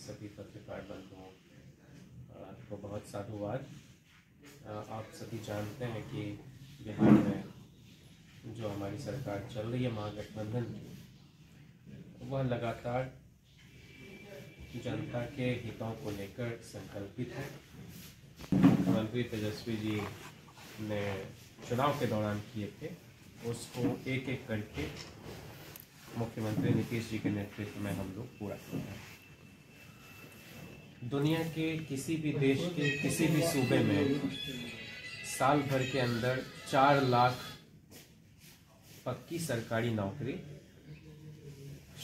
सभी पत्रकार बंधुओं को बहुत साधुवाद। आप सभी जानते हैं कि बिहार में जो हमारी सरकार चल रही है महागठबंधन की, वह लगातार जनता के हितों को लेकर संकल्पित है। मुख्यमंत्री तेजस्वी जी ने चुनाव के दौरान किए थे, उसको एक एक करके मुख्यमंत्री नीतीश जी के नेतृत्व में हम लोग पूरा कर रहे हैं। दुनिया के किसी भी देश के किसी भी सूबे में साल भर के अंदर 4 लाख पक्की सरकारी नौकरी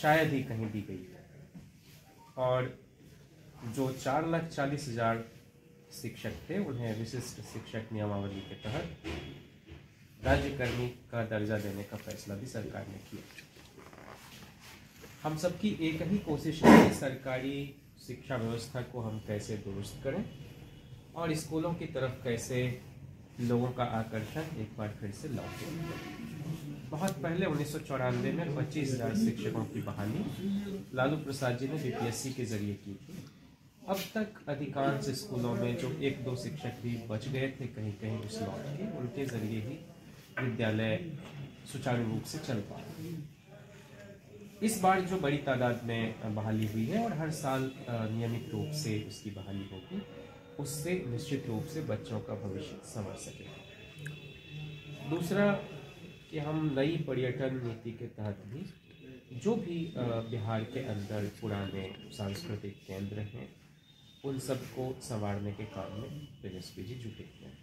शायद ही कहीं दी गई है, और जो 4,40,000 शिक्षक थे उन्हें विशिष्ट शिक्षक नियमावली के तहत राज्यकर्मी का दर्जा देने का फैसला भी सरकार ने किया। हम सबकी एक ही कोशिश है कि सरकारी शिक्षा व्यवस्था को हम कैसे दुरुस्त करें और स्कूलों की तरफ कैसे लोगों का आकर्षण एक बार फिर से लौटे। बहुत पहले 1994 में 25,000 शिक्षकों की बहाली लालू प्रसाद जी ने बीपीएससी के जरिए की थी। अब तक अधिकांश स्कूलों में जो 1-2 शिक्षक भी बच गए थे कहीं कहीं उस लौट के, उनके जरिए ही विद्यालय सुचारू रूप से चल पा रहे। इस बार जो बड़ी तादाद में बहाली हुई है और हर साल नियमित रूप से उसकी बहाली होगी, उससे निश्चित रूप से बच्चों का भविष्य संवर सकेगा। दूसरा कि हम नई पर्यटन नीति के तहत भी जो भी बिहार के अंदर पुराने सांस्कृतिक केंद्र हैं उन सबको संवारने के काम में तेजस्वी जी जुटे हैं।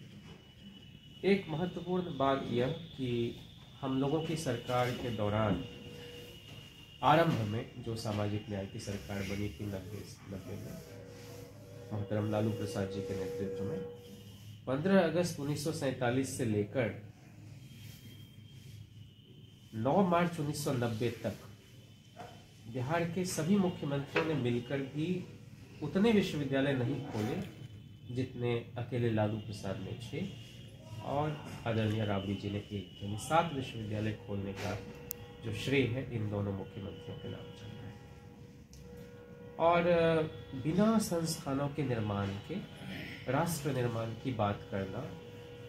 एक महत्वपूर्ण बात यह कि हम लोगों की सरकार के दौरान आरंभ में जो सामाजिक न्याय की सरकार बनी थी 90 में मोहतरम लालू प्रसाद जी के नेतृत्व में, 15 अगस्त 1947 से लेकर 9 मार्च 1990 तक बिहार के सभी मुख्यमंत्रियों ने मिलकर भी उतने विश्वविद्यालय नहीं खोले जितने अकेले लालू प्रसाद ने 6 और आदरणीय राबड़ी जी ने 1, यानी 7 विश्वविद्यालय खोलने का जो श्रेय है इन दोनों मुख्यमंत्रियों के नाम चल रहा है। और बिना संस्थानों के निर्माण के राष्ट्र निर्माण की बात करना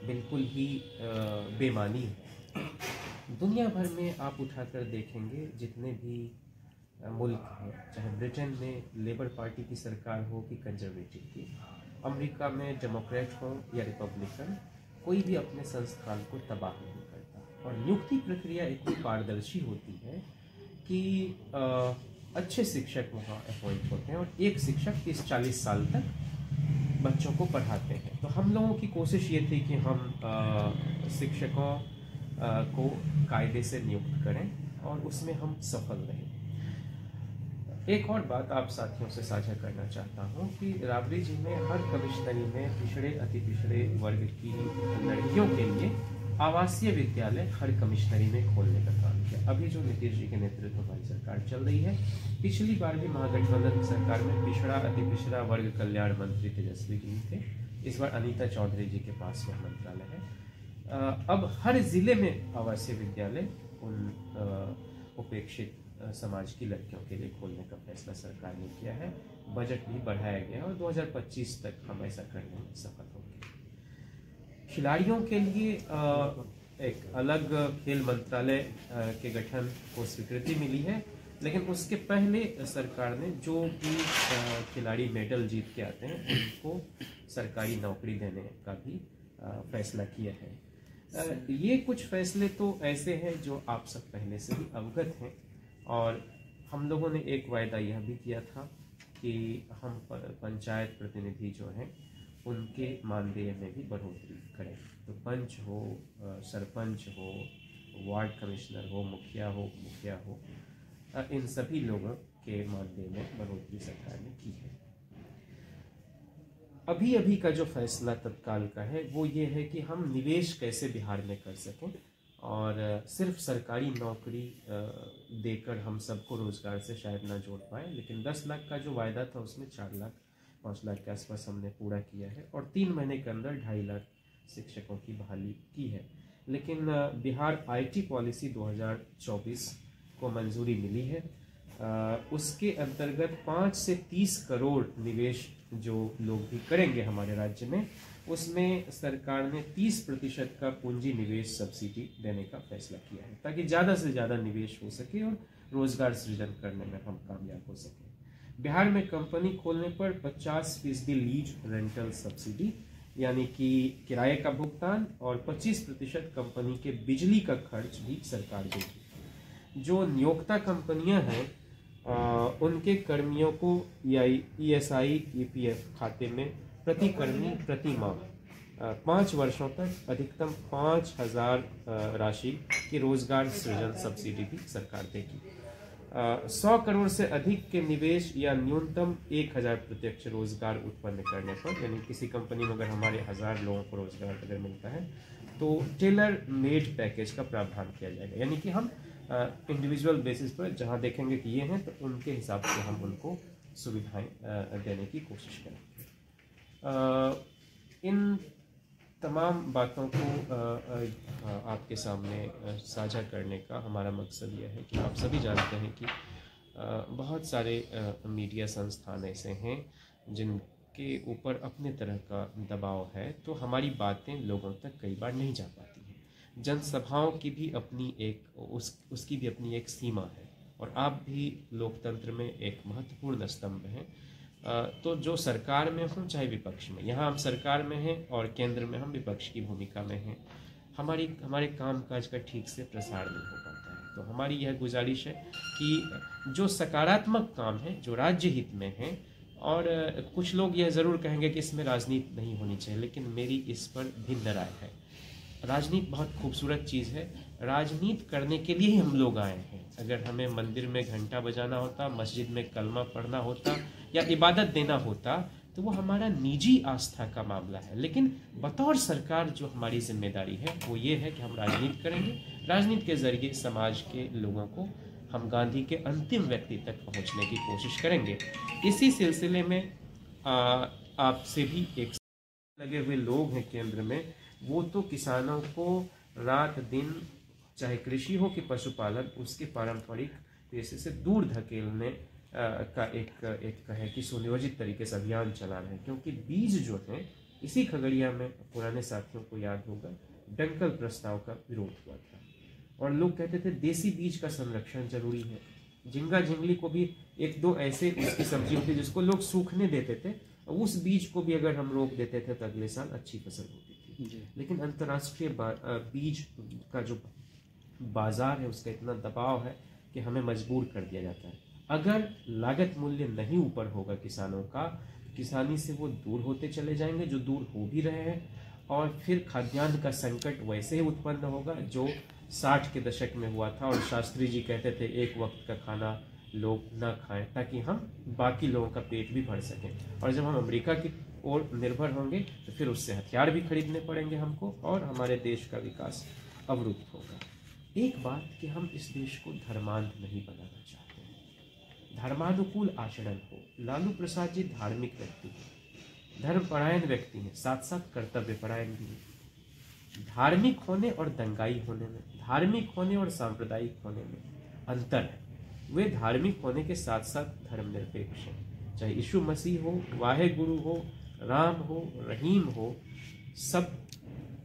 बिल्कुल ही बेमानी है। दुनिया भर में आप उठाकर देखेंगे जितने भी मुल्क हैं, चाहे ब्रिटेन में लेबर पार्टी की सरकार हो कि कंजर्वेटिव की, अमेरिका में डेमोक्रेट हो या रिपब्लिकन, कोई भी अपने संस्थान को तबाह नहीं करता। और नियुक्ति प्रक्रिया इतनी पारदर्शी होती है कि अच्छे शिक्षक वहाँ अपॉइंट होते हैं और एक शिक्षक 30-40 साल तक बच्चों को पढ़ाते हैं। तो हम लोगों की कोशिश ये थी कि हम शिक्षकों को कायदे से नियुक्त करें और उसमें हम सफल रहें। एक और बात आप साथियों से साझा करना चाहता हूँ कि राबड़ी जी ने हर कमिश्नरी में पिछड़े अति पिछड़े वर्ग की लड़कियों के लिए आवासीय विद्यालय हर कमिश्नरी में खोलने का काम किया। अभी जो नीतीश जी के नेतृत्व वाली सरकार चल रही है, पिछली बार भी महागठबंधन सरकार में पिछड़ा अति पिछड़ा वर्ग कल्याण मंत्री तेजस्वी जी थे, इस बार अनीता चौधरी जी के पास वह मंत्रालय है। अब हर जिले में आवासीय विद्यालय उन उपेक्षित समाज की लड़कियों के लिए खोलने का फैसला सरकार ने किया है। बजट भी बढ़ाया गया और 2025 तक हम ऐसा करने में सफल होंगे। खिलाड़ियों के लिए एक अलग खेल मंत्रालय के गठन को स्वीकृति मिली है, लेकिन उसके पहले सरकार ने जो भी खिलाड़ी मेडल जीत के आते हैं उनको सरकारी नौकरी देने का भी फैसला किया है। ये कुछ फैसले तो ऐसे हैं जो आप सब पहले से ही अवगत हैं, और हम लोगों ने एक वायदा यह भी किया था कि हम पंचायत प्रतिनिधि जो हैं उनके मानदेय में भी बढ़ोतरी करें। तो पंच हो, सरपंच हो, वार्ड कमिश्नर हो, मुखिया हो, इन सभी लोगों के मानदेय में बढ़ोतरी सरकार ने की है। अभी अभी का जो फैसला तत्काल का है वो ये है कि हम निवेश कैसे बिहार में कर सकें, और सिर्फ सरकारी नौकरी देकर हम सबको रोजगार से शायद ना जोड़ पाए, लेकिन 10 लाख का जो वायदा था उसमें 4 लाख 5 लाख के आसपास हमने पूरा किया है, और 3 महीने के अंदर 2.5 लाख शिक्षकों की बहाली की है। लेकिन बिहार IT पॉलिसी 2024 को मंजूरी मिली है। उसके अंतर्गत 5 से 30 करोड़ निवेश जो लोग भी करेंगे हमारे राज्य में, उसमें सरकार ने 30% का पूंजी निवेश सब्सिडी देने का फैसला किया है, ताकि ज़्यादा से ज़्यादा निवेश हो सके और रोजगार सृजन करने में हम कामयाब हो सके। बिहार में कंपनी खोलने पर 50% लीज रेंटल सब्सिडी, यानी कि किराए का भुगतान, और 25% कंपनी के बिजली का खर्च भी सरकार देगी। जो नियोक्ता कंपनियां हैं उनके कर्मियों को ESI EPF खाते में प्रति कर्मी प्रति माह 5 वर्षों तक अधिकतम 5,000 राशि की रोजगार सृजन सब्सिडी भी सरकार देगी। 100 करोड़ से अधिक के निवेश या न्यूनतम 1,000 प्रत्यक्ष रोजगार उत्पन्न करने पर, यानी किसी कंपनी में अगर हमारे 1000 लोगों को रोजगार अगर मिलता है तो टेलर मेड पैकेज का प्रावधान किया जाएगा, यानी कि हम इंडिविजुअल बेसिस पर जहां देखेंगे कि ये हैं तो उनके हिसाब से हम उनको सुविधाएं देने की कोशिश करेंगे। इन तमाम बातों को आपके सामने साझा करने का हमारा मकसद यह है कि आप सभी जानते हैं कि बहुत सारे मीडिया संस्थान ऐसे हैं जिनके ऊपर अपने तरह का दबाव है, तो हमारी बातें लोगों तक कई बार नहीं जा पाती हैं। जनसभाओं की भी अपनी उसकी भी अपनी एक सीमा है, और आप भी लोकतंत्र में एक महत्वपूर्ण स्तंभ हैं। तो जो सरकार में हो चाहे विपक्ष में, यहाँ हम सरकार में हैं और केंद्र में हम विपक्ष की भूमिका में हैं, हमारे कामकाज का ठीक से प्रसार नहीं हो पाता है। तो हमारी यह गुजारिश है कि जो सकारात्मक काम है, जो राज्य हित में है, और कुछ लोग यह ज़रूर कहेंगे कि इसमें राजनीति नहीं होनी चाहिए, लेकिन मेरी इस पर भिन्न राय है। राजनीति बहुत खूबसूरत चीज़ है, राजनीति करने के लिए ही हम लोग आए हैं। अगर हमें मंदिर में घंटा बजाना होता, मस्जिद में कलमा पढ़ना होता या इबादत देना होता, तो वो हमारा निजी आस्था का मामला है। लेकिन बतौर सरकार जो हमारी जिम्मेदारी है वो ये है कि हम राजनीति करेंगे। राजनीति के जरिए समाज के लोगों को हम गांधी के अंतिम व्यक्ति तक पहुंचने की कोशिश करेंगे। इसी सिलसिले में आपसे भी एक लगे हुए लोग हैं केंद्र में, वो तो किसानों को रात दिन, चाहे कृषि हो कि पशुपालन, उसके पारंपरिक पेशे से दूर धकेलने का एक है कि सुनियोजित तरीके से अभियान चला रहे हैं। क्योंकि बीज जो है, इसी खगड़िया में पुराने साथियों को याद होगा डंकल प्रस्ताव का विरोध हुआ था, और लोग कहते थे देसी बीज का संरक्षण जरूरी है। झिंगा झिंगली को भी 1-2 ऐसे उसकी सब्जी होती जिसको लोग सूखने देते थे, उस बीज को भी अगर हम रोक देते थे तो अगले साल अच्छी फसल होती थी। लेकिन अंतर्राष्ट्रीय बीज का जो बाजार है उसका इतना दबाव है कि हमें मजबूर कर दिया जाता है। अगर लागत मूल्य नहीं ऊपर होगा किसानों का, किसानी से वो दूर होते चले जाएंगे, जो दूर हो भी रहे हैं, और फिर खाद्यान्न का संकट वैसे ही उत्पन्न होगा जो 60 के दशक में हुआ था। और शास्त्री जी कहते थे एक वक्त का खाना लोग ना खाएं ताकि हम बाकी लोगों का पेट भी भर सकें। और जब हम अमेरिका की ओर निर्भर होंगे तो फिर उससे हथियार भी खरीदने पड़ेंगे हमको, और हमारे देश का विकास अवरुद्ध होगा। एक बात कि हम इस देश को धर्मांध नहीं बनाना चाहते हैं, धर्मानुकूल आचरण हो। लालू प्रसाद जी धार्मिक व्यक्ति हैं, धर्मपरायण व्यक्ति हैं, साथ साथ कर्तव्यपरायण भी हैं। धार्मिक होने और दंगाई होने में, धार्मिक होने और सांप्रदायिक होने में अंतर है। वे धार्मिक होने के साथ साथ धर्मनिरपेक्ष हैं। चाहे यीशु मसीह हो, वाहे गुरु हो, राम हो, रहीम हो, सब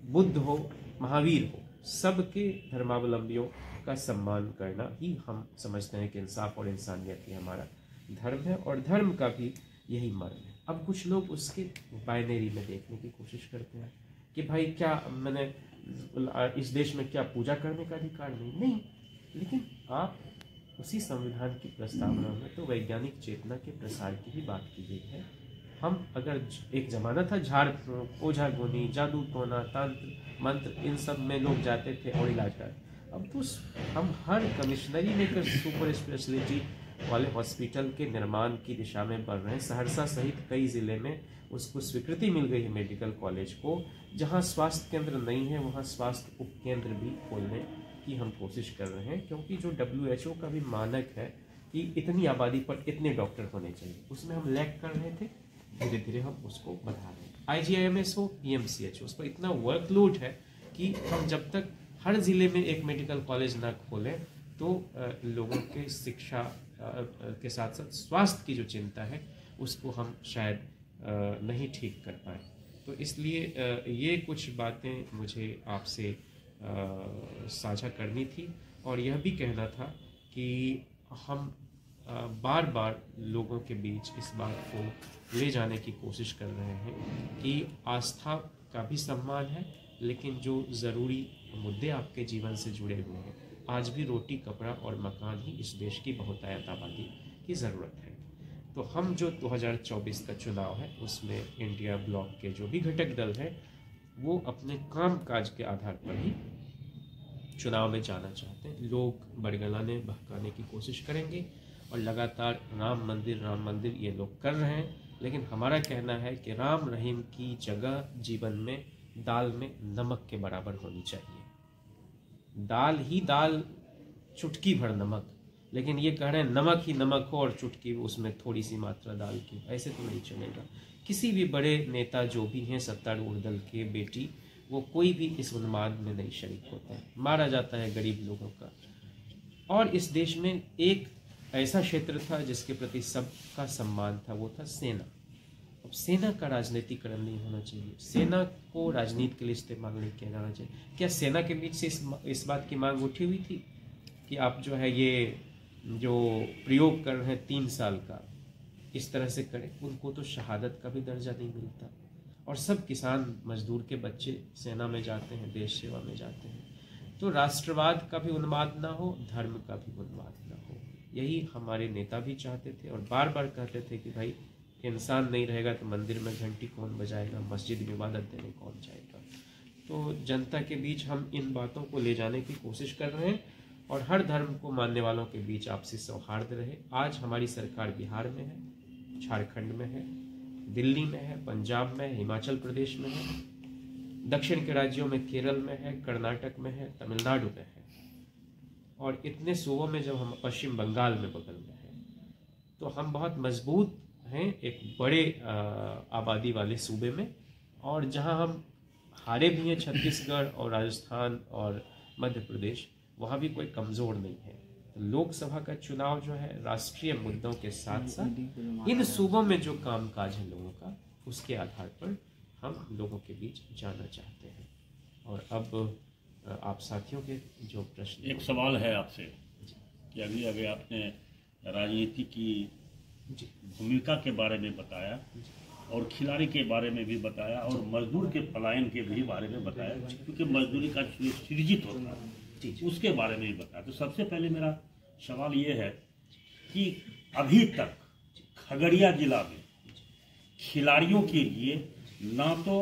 बुद्ध हो, महावीर हो, सबके धर्मावलंबियों का सम्मान करना ही हम समझते हैं कि इंसाफ और इंसानियत ही हमारा धर्म है, और धर्म का भी यही मर्म है। अब कुछ लोग उसके बाइनरी में देखने की कोशिश करते हैं कि भाई क्या मैंने इस देश में क्या पूजा करने का अधिकार नहीं, लेकिन आप उसी संविधान की प्रस्तावना में तो वैज्ञानिक चेतना के प्रसार की भी बात की गई है। हम अगर एक जमाना था झाड़ फूंक, ओझा गोनी, जादू टोना, तंत्र मंत्र, इन सब में लोग जाते थे और इलाज कराते। अब तो हम हर कमिश्नरी लेकर सुपर स्पेशलिटी वाले हॉस्पिटल के निर्माण की दिशा में बढ़ रहे हैं। सहरसा सहित कई जिले में उसको स्वीकृति मिल गई है मेडिकल कॉलेज को। जहां स्वास्थ्य केंद्र नहीं है वहां स्वास्थ्य उपकेंद्र भी खोलने की हम कोशिश कर रहे हैं, क्योंकि जो WHO का भी मानक है कि इतनी आबादी पर इतने डॉक्टर होने चाहिए, उसमें हम लैग कर रहे थे। धीरे धीरे हम उसको बढ़ा रहे हैं। IGIMS हो, PMCH हो, उस पर इतना वर्कलोड है कि हम जब तक हर जिले में एक मेडिकल कॉलेज ना खोलें तो लोगों के शिक्षा के साथ साथ स्वास्थ्य की जो चिंता है उसको हम शायद नहीं ठीक कर पाए। तो इसलिए ये कुछ बातें मुझे आपसे साझा करनी थी और यह भी कहना था कि हम बार बार लोगों के बीच इस बात को ले जाने की कोशिश कर रहे हैं कि आस्था का भी सम्मान है, लेकिन जो ज़रूरी मुद्दे आपके जीवन से जुड़े हुए हैं, आज भी रोटी, कपड़ा और मकान ही इस देश की बहुतायत आबादी की ज़रूरत है। तो हम जो 2024 का चुनाव है उसमें इंडिया ब्लॉक के जो भी घटक दल हैं वो अपने काम काज के आधार पर ही चुनाव में जाना चाहते हैं। लोग बरगलाने बहकाने की कोशिश करेंगे और लगातार राम मंदिर ये लोग कर रहे हैं, लेकिन हमारा कहना है कि राम रहीम की जगह जीवन में दाल में नमक के बराबर होनी चाहिए। दाल ही दाल, चुटकी भर नमक, लेकिन ये कह रहे हैं नमक ही नमक हो और चुटकी उसमें थोड़ी सी मात्रा दाल की, ऐसे तो नहीं चलेगा। किसी भी बड़े नेता जो भी हैं सत्तारूढ़ दल के बेटी, वो कोई भी इस उन्माद में नहीं शरीक होता है। मारा जाता है गरीब लोगों का। और इस देश में एक ऐसा क्षेत्र था जिसके प्रति सबका सम्मान था, वो था सेना। अब सेना का राजनीतिकरण नहीं होना चाहिए, सेना को राजनीति के लिए इस्तेमाल नहीं किया जाना चाहिए। क्या सेना के बीच से इस बात की मांग उठी हुई थी कि आप जो है ये जो प्रयोग कर रहे हैं 3 साल का, इस तरह से करें? उनको तो शहादत का भी दर्जा नहीं मिलता। और सब किसान मजदूर के बच्चे सेना में जाते हैं, देश सेवा में जाते हैं। तो राष्ट्रवाद का भी उन्माद ना हो, धर्म का भी उन्माद ना हो, यही हमारे नेता भी चाहते थे और बार बार कहते थे कि भाई इंसान नहीं रहेगा तो मंदिर में घंटी कौन बजाएगा, मस्जिद में इबादत देने कौन जाएगा। तो जनता के बीच हम इन बातों को ले जाने की कोशिश कर रहे हैं और हर धर्म को मानने वालों के बीच आपसी सौहार्द रहे। आज हमारी सरकार बिहार में है, झारखंड में है, दिल्ली में है, पंजाब में है, हिमाचल प्रदेश में है, दक्षिण के राज्यों में केरल में है, कर्नाटक में है, तमिलनाडु में है, और इतने सूबों में जब हम पश्चिम बंगाल में बगल में है, तो हम बहुत मजबूत हैं एक बड़े आबादी वाले सूबे में। और जहां हम हारे भी हैं, छत्तीसगढ़ और राजस्थान और मध्य प्रदेश, वहाँ भी कोई कमज़ोर नहीं है। तो लोकसभा का चुनाव जो है राष्ट्रीय मुद्दों के साथ साथ इन सूबों में जो कामकाज है लोगों का, उसके आधार पर हम लोगों के बीच जाना चाहते हैं। और अब आप साथियों के जो प्रश्न, एक सवाल है आपसे कि अभी आपने राजनीति की भूमिका के बारे में बताया और खिलाड़ी के बारे में भी बताया और मजदूर के पलायन के भी बारे में बताया, क्योंकि मजदूरी का सृजित होता है उसके बारे में भी बताया। तो सबसे पहले मेरा सवाल ये है कि अभी तक खगड़िया जिला में खिलाड़ियों के लिए ना तो